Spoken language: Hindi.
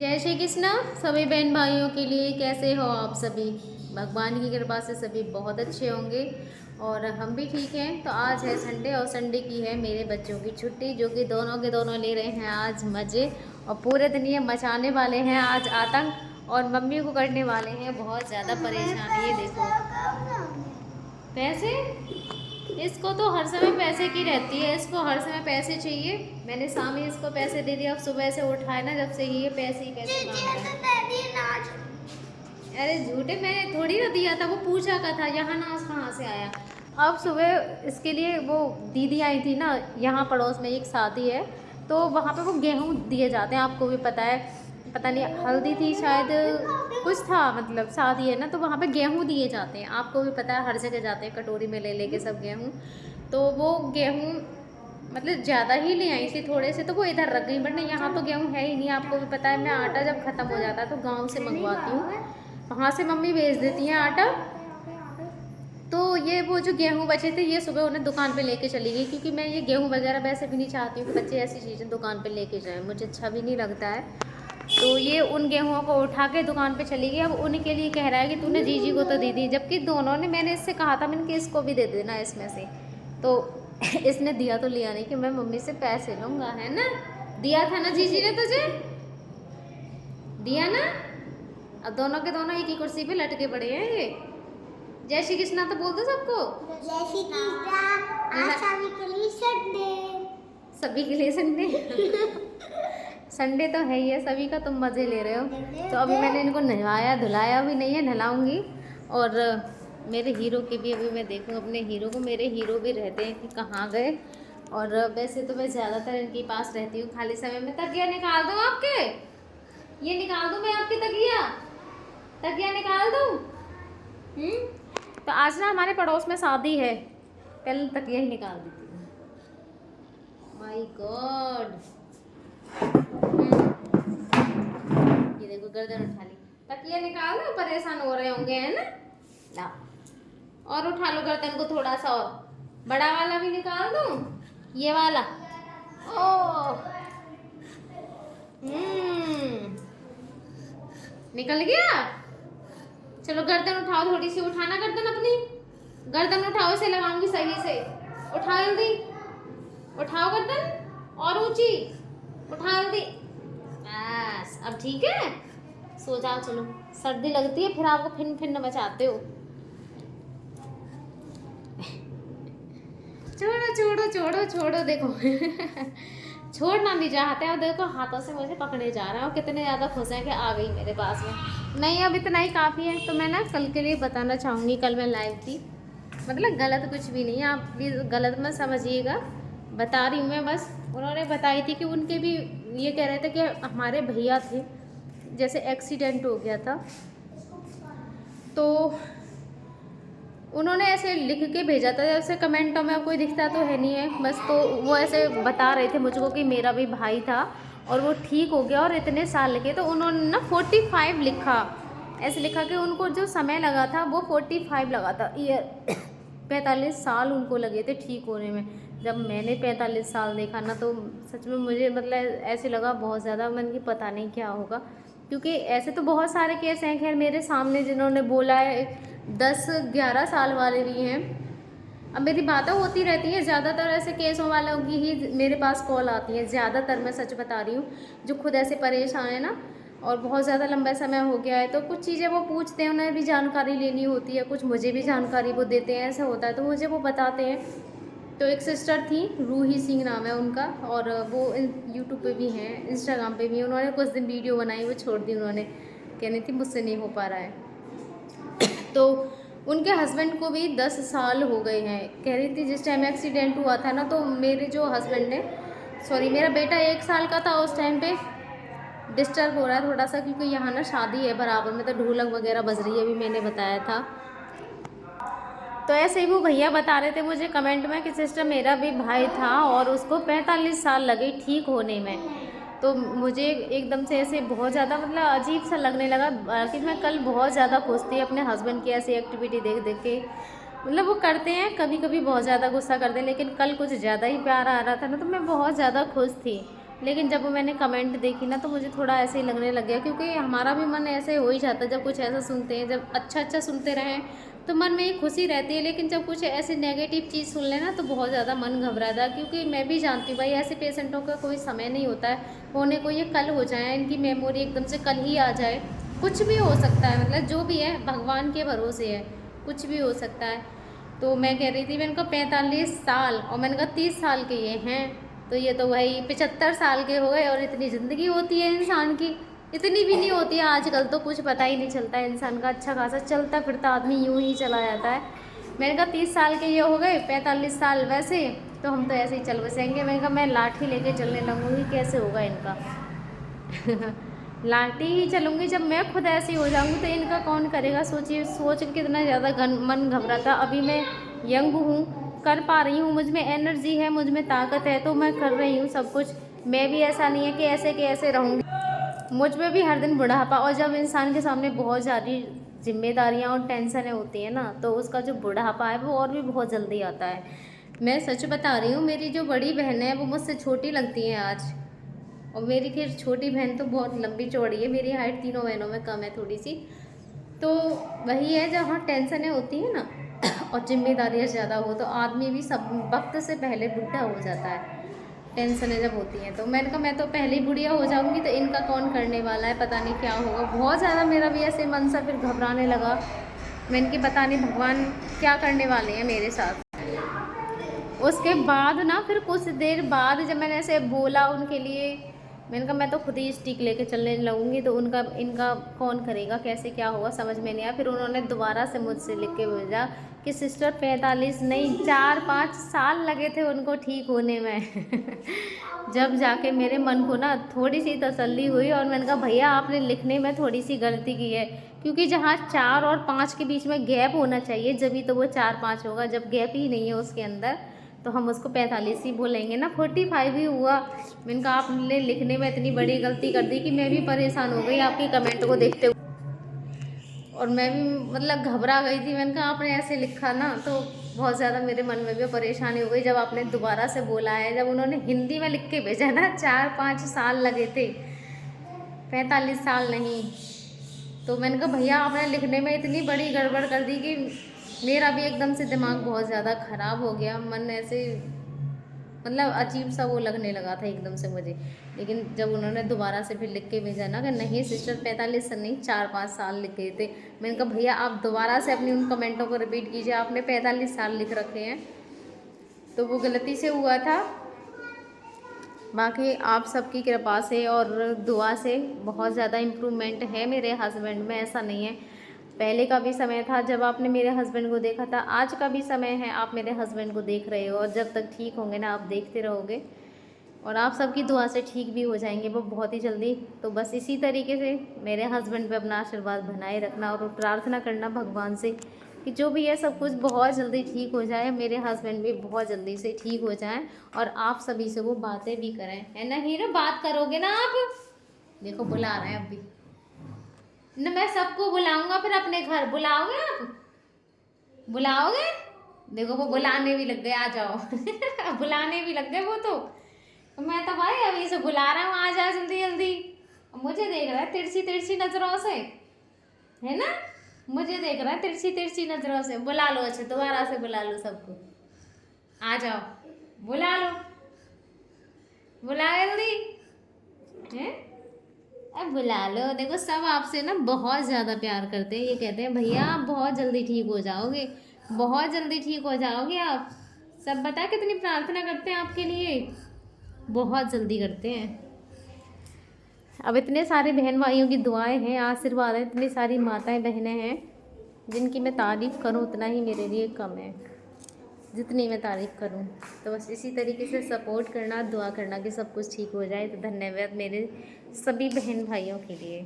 जय श्री कृष्ण सभी बहन भाइयों के लिए। कैसे हो आप सभी? भगवान की कृपा से सभी बहुत अच्छे होंगे और हम भी ठीक हैं। तो आज है संडे और संडे की है मेरे बच्चों की छुट्टी, जो कि दोनों के दोनों ले रहे हैं आज मज़े। और पूरे दिन ये मचाने वाले हैं आज आतंक और मम्मी को करने वाले हैं बहुत ज़्यादा परेशान। ये देखो पैसे, इसको तो हर समय पैसे की रहती है, इसको हर समय पैसे चाहिए। मैंने शाम ही इसको पैसे दे दिए, अब सुबह से उठाए ना जब से ये पैसे ही पैसे मांग रहा है। अरे झूठे, मैंने थोड़ी ना दिया था, वो पूछा का था यहाँ नाच कहाँ से आया। अब सुबह इसके लिए वो दीदी आई थी ना, यहाँ पड़ोस में एक शादी है तो वहाँ पे वो गेहूँ दिए जाते हैं, आपको भी पता है। पता नहीं हल्दी थी शायद, कुछ था, मतलब शादी है ना तो वहाँ पे गेहूँ दिए जाते हैं, आपको भी पता है। हर जगह जाते हैं कटोरी में ले लेके सब गेहूँ। तो वो गेहूँ मतलब ज़्यादा ही ले आई थी थोड़े से, तो वो इधर रख गई। बट नहीं, यहाँ तो गेहूँ है ही नहीं, आपको भी पता है। मैं आटा जब ख़त्म हो जाता है तो गाँव से मंगवाती हूँ, वहाँ से मम्मी भेज देती हैं आटा। तो ये वो जो गेहूँ बचे थे ये सुबह उन्हें दुकान पे लेके चली गई, क्योंकि मैं ये गेहूँ वगैरह वैसे भी नहीं चाहती हूँ कि बच्चे ऐसी चीज़ें दुकान पे लेके जाएं, मुझे अच्छा भी नहीं लगता है। तो ये उन गेहूँ को उठा के दुकान पे चली गई। अब उनके लिए कह रहा है कि तूने जीजी को तो दी दी, जबकि दोनों ने, मैंने इससे कहा था मैंने कि इसको भी दे देना इसमें से। तो इसने दिया तो लिया नहीं कि मैं मम्मी से पैसे लूँगा, है ना। दिया था ना जीजी ने तुझे, दिया ना। अब दोनों के दोनों एक ही कुर्सी पे लटके पड़े हैं ये। जय श्री कृष्णा तो बोल दो सबको। जय श्री कृष्णा। आज सभी के लिए संडे, सभी के लिए संडे। संडे तो है ही है सभी का, तुम मज़े ले रहे हो। तो अभी मैंने इनको नहलाया धुलाया भी नहीं है, नहलाऊंगी। और मेरे हीरो की भी अभी मैं देखूँ अपने हीरो को। मेरे हीरो भी रहते हैं कि कहाँ गए। और वैसे तो मैं ज़्यादातर इनके पास रहती हूँ खाली समय में। तकिया निकाल दूँ आपके, ये निकाल दूँ मैं आपकी तकिया, तकिया निकाल दूँ। तो आज ना हमारे पड़ोस में शादी है, पहले तकिया ही निकाल देती हूँ। माय गॉड, ये देखो गर्दन उठा ली। तकिया निकाल दो, परेशान हो रहे होंगे, है ना। लाओ और उठा लो गर्दन को थोड़ा सा, और बड़ा वाला भी निकाल दूँ, ये वाला। ओ निकल गया। चलो गर्दन उठाओ, थोड़ी सी उठाना गर्दन अपनी, गर्दन उठाओ, इसे लगाऊंगी सही से। उठाओ जल्दी, उठाओ गर्दन और ऊंची, उठाओ जल्दी। बस अब ठीक है, सो जाओ। चलो सर्दी लगती है फिर आपको फिन फिन मचाते हो। छोड़ो छोड़ो छोड़ो छोड़ो, देखो छोड़ना नहीं चाहते हैं। देखो हाथों से मुझे पकड़े जा रहा है और कितने ज़्यादा खुश हैं कि आ गई मेरे पास में। नहीं अब इतना ही काफ़ी है। तो मैं ना कल के लिए बताना चाहूँगी, कल मैं लाइव थी, मतलब गलत कुछ भी नहीं है, आप प्लीज़ गलत मत समझिएगा, बता रही हूँ मैं बस। उन्होंने बताई थी कि उनके भी ये कह रहे थे कि हमारे भैया थे, जैसे एक्सीडेंट हो गया था, तो उन्होंने ऐसे लिख के भेजा था, जैसे कमेंटों में कोई दिखता तो है नहीं है बस। तो वो ऐसे बता रहे थे मुझको कि मेरा भी भाई था और वो ठीक हो गया और इतने साल लगे। तो उन्होंने ना 45 लिखा, ऐसे लिखा कि उनको जो समय लगा था वो 45 लगा था ईयर। 45 साल उनको लगे थे ठीक होने में। जब मैंने 45 साल देखा ना तो सच में मुझे मतलब ऐसे लगा बहुत ज़्यादा, मैंने कि पता नहीं क्या होगा। क्योंकि ऐसे तो बहुत सारे केस हैं खैर मेरे सामने जिन्होंने बोला है, 10-11 साल वाले भी हैं। अब मेरी बातें होती रहती हैं, ज़्यादातर ऐसे केसों वालों की ही मेरे पास कॉल आती है, ज़्यादातर मैं सच बता रही हूँ। जो खुद ऐसे परेशान है ना और बहुत ज़्यादा लंबा समय हो गया है, तो कुछ चीज़ें वो पूछते हैं, उन्हें भी जानकारी लेनी होती है, कुछ मुझे भी जानकारी वो देते हैं, ऐसा होता है तो मुझे वो बताते हैं। तो एक सिस्टर थी, रूही सिंह नाम है उनका, और वो यूट्यूब पे भी हैं, इंस्टाग्राम पे भी। उन्होंने कुछ दिन वीडियो बनाई, वो छोड़ दी, उन्होंने कहनी थी मुझसे नहीं हो पा रहा है। तो उनके हस्बैंड को भी 10 साल हो गए हैं। कह रही थी जिस टाइम एक्सीडेंट हुआ था ना, तो मेरे जो हस्बैंड है, सॉरी मेरा बेटा 1 साल का था उस टाइम पे। डिस्टर्ब हो रहा है थोड़ा सा क्योंकि यहाँ ना शादी है बराबर में, तो ढोलक वगैरह बज रही है, अभी मैंने बताया था। तो ऐसे ही वो भैया बता रहे थे मुझे कमेंट में कि सिस्टर मेरा भी भाई था और उसको 45 साल लगे ठीक होने में। तो मुझे एकदम से ऐसे बहुत ज़्यादा मतलब अजीब सा लगने लगा। बाकी मैं कल बहुत ज़्यादा खुश थी अपने हस्बैंड की ऐसी एक्टिविटी देख देख के। मतलब वो करते हैं कभी कभी बहुत ज़्यादा गुस्सा करते हैं, लेकिन कल कुछ ज़्यादा ही प्यार आ रहा था ना, तो मैं बहुत ज़्यादा खुश थी। लेकिन जब मैंने कमेंट देखी ना तो मुझे थोड़ा ऐसे ही लगने लग गया, क्योंकि हमारा भी मन ऐसे हो ही जाता है जब कुछ ऐसा सुनते हैं। जब अच्छा अच्छा सुनते रहें तो मन में एक खुशी रहती है, लेकिन जब कुछ ऐसे नेगेटिव चीज़ सुन लेना तो बहुत ज़्यादा मन घबराता है। क्योंकि मैं भी जानती हूँ भाई, ऐसे पेशेंटों का कोई समय नहीं होता है, होने को ये कल हो जाए, इनकी मेमोरी एकदम से कल ही आ जाए, कुछ भी हो सकता है। मतलब जो भी है भगवान के भरोसे है, कुछ भी हो सकता है। तो मैं कह रही थी, मैंने कहा 45 साल और मैंने कहा 30 साल के ये हैं, तो ये तो भाई 75 साल के हो गए। और इतनी ज़िंदगी होती है इंसान की, इतनी भी नहीं होती है आजकल, तो कुछ पता ही नहीं चलता है इंसान का। अच्छा खासा चलता फिरता आदमी यूं ही चला जाता है। मैंने कहा 30 साल के ये हो गए, 45 साल वैसे, तो हम तो ऐसे ही चल बसेंगे। मैंने कहा मैं लाठी लेके चलने लगूंगी, कैसे होगा इनका लाठी ही चलूँगी। जब मैं खुद ऐसी हो जाऊँगी तो इनका कौन करेगा। सोचिए, सोच के कितना ज़्यादा मन घबराता। अभी मैं यंग हूँ, कर पा रही हूँ, मुझ में एनर्जी है, मुझ में ताकत है, तो मैं कर रही हूँ सब कुछ। मैं भी ऐसा नहीं है कि ऐसे के ऐसे रहूँगी, मुझ में भी हर दिन बुढ़ापा। और जब इंसान के सामने बहुत ज़्यादा जिम्मेदारियाँ और टेंशनें होती हैं ना, तो उसका जो बुढ़ापा है वो और भी बहुत जल्दी आता है। मैं सच बता रही हूँ, मेरी जो बड़ी बहन है वो मुझसे छोटी लगती है आज, और मेरी खैर छोटी बहन तो बहुत लंबी चौड़ी है, मेरी हाइट तीनों बहनों में कम है थोड़ी सी। तो वही है, जहाँ टेंशनें होती है ना और जिम्मेदारियाँ ज़्यादा हो तो आदमी भी सब वक्त से पहले बुढ़ा हो जाता है, टेंशनें जब होती हैं। तो मैंने कहा मैं तो पहले ही बुढ़िया हो जाऊंगी, तो इनका कौन करने वाला है, पता नहीं क्या होगा। बहुत ज़्यादा मेरा भी ऐसे मन सा फिर घबराने लगा। मैंने कि पता नहीं भगवान क्या करने वाले हैं मेरे साथ। उसके बाद ना फिर कुछ देर बाद जब मैंने ऐसे बोला उनके लिए, मैंने कहा मैं तो खुद ही स्टिक लेके चलने लगूंगी, तो उनका इनका कौन करेगा, कैसे क्या होगा समझ में नहीं आया। फिर उन्होंने दोबारा से मुझसे लिख के भेजा कि सिस्टर 45 नहीं 4-5 साल लगे थे उनको ठीक होने में जब जाके मेरे मन को ना थोड़ी सी तसल्ली हुई, और मैंने कहा भैया आपने लिखने में थोड़ी सी गलती की है, क्योंकि जहाँ 4 और 5 के बीच में गैप होना चाहिए जब तो वो 4-5 होगा। जब गैप ही नहीं है उसके अंदर तो हम उसको 45 ही बोलेंगे ना, 45 ही हुआ। मैंने कहा आपने लिखने में इतनी बड़ी गलती कर दी कि मैं भी परेशान हो गई आपकी कमेंट को देखते हुए, और मैं भी मतलब घबरा गई थी। मैंने कहा आपने ऐसे लिखा ना, तो बहुत ज़्यादा मेरे मन में भी परेशानी हो गई जब आपने दोबारा से बोला है। जब उन्होंने हिंदी में लिख के भेजा ना 4-5 साल लगे थे, 45 साल नहीं, तो मैंने कहा भैया आपने लिखने में इतनी बड़ी गड़बड़ कर दी कि मेरा भी एकदम से दिमाग बहुत ज़्यादा ख़राब हो गया। मन ऐसे मतलब अजीब सा वो लगने लगा था एकदम से मुझे। लेकिन जब उन्होंने दोबारा से फिर लिख के भेजा ना कि नहीं सिस्टर 45 से नहीं 4-5 साल लिखे थे, मैंने कहा भैया आप दोबारा से अपनी उन कमेंटों को रिपीट कीजिए, आपने 45 साल लिख रखे हैं, तो वो गलती से हुआ था। बाकी आप सबकी कृपा से और दुआ से बहुत ज़्यादा इम्प्रूवमेंट है मेरे हस्बैंड में, ऐसा नहीं है। पहले का भी समय था जब आपने मेरे हस्बैंड को देखा था, आज का भी समय है आप मेरे हस्बैंड को देख रहे हो, और जब तक ठीक होंगे ना आप देखते रहोगे, और आप सबकी दुआ से ठीक भी हो जाएंगे वो बहुत ही जल्दी। तो बस इसी तरीके से मेरे हस्बैंड पे अपना आशीर्वाद बनाए रखना और प्रार्थना करना भगवान से कि जो भी है सब कुछ बहुत जल्दी ठीक हो जाए, मेरे हस्बैंड भी बहुत जल्दी से ठीक हो जाएं, और आप सभी से वो बातें भी करें, है ना हीरो, बात करोगे ना आप। देखो बुला रहे हैं अभी ना, मैं सबको बुलाऊंगा, फिर अपने घर बुलाओगे आप, बुलाओगे। देखो वो बुलाने भी लग गए, आ जाओ बुलाने भी लग गए वो तो मैं तो भाई अभी से बुला रहा हूँ, आ जाओ जल्दी जल्दी। मुझे देख रहा है तिरछी तिरछी नजरों से, है ना, मुझे देख रहा है तिरछी तिरछी नजरों से। बुला लो, अच्छा दोबारा से बुला लो सबको, आ जाओ, बुला लो, बुला जल्दी है, अब बुला लो। देखो सब आपसे ना बहुत ज़्यादा प्यार करते हैं, ये कहते हैं भैया आप बहुत जल्दी ठीक हो जाओगे, बहुत जल्दी ठीक हो जाओगे आप। सब बता कितनी प्रार्थना करते हैं आपके लिए, बहुत जल्दी करते हैं। अब इतने सारे बहन भाइयों की दुआएं हैं, आशीर्वाद है, इतनी सारी माताएं बहनें हैं जिनकी मैं तारीफ़ करूं उतना ही मेरे लिए कम है, जितनी मैं तारीफ़ करूं। तो बस इसी तरीके से सपोर्ट करना, दुआ करना कि सब कुछ ठीक हो जाए। तो धन्यवाद मेरे सभी बहन भाइयों के लिए।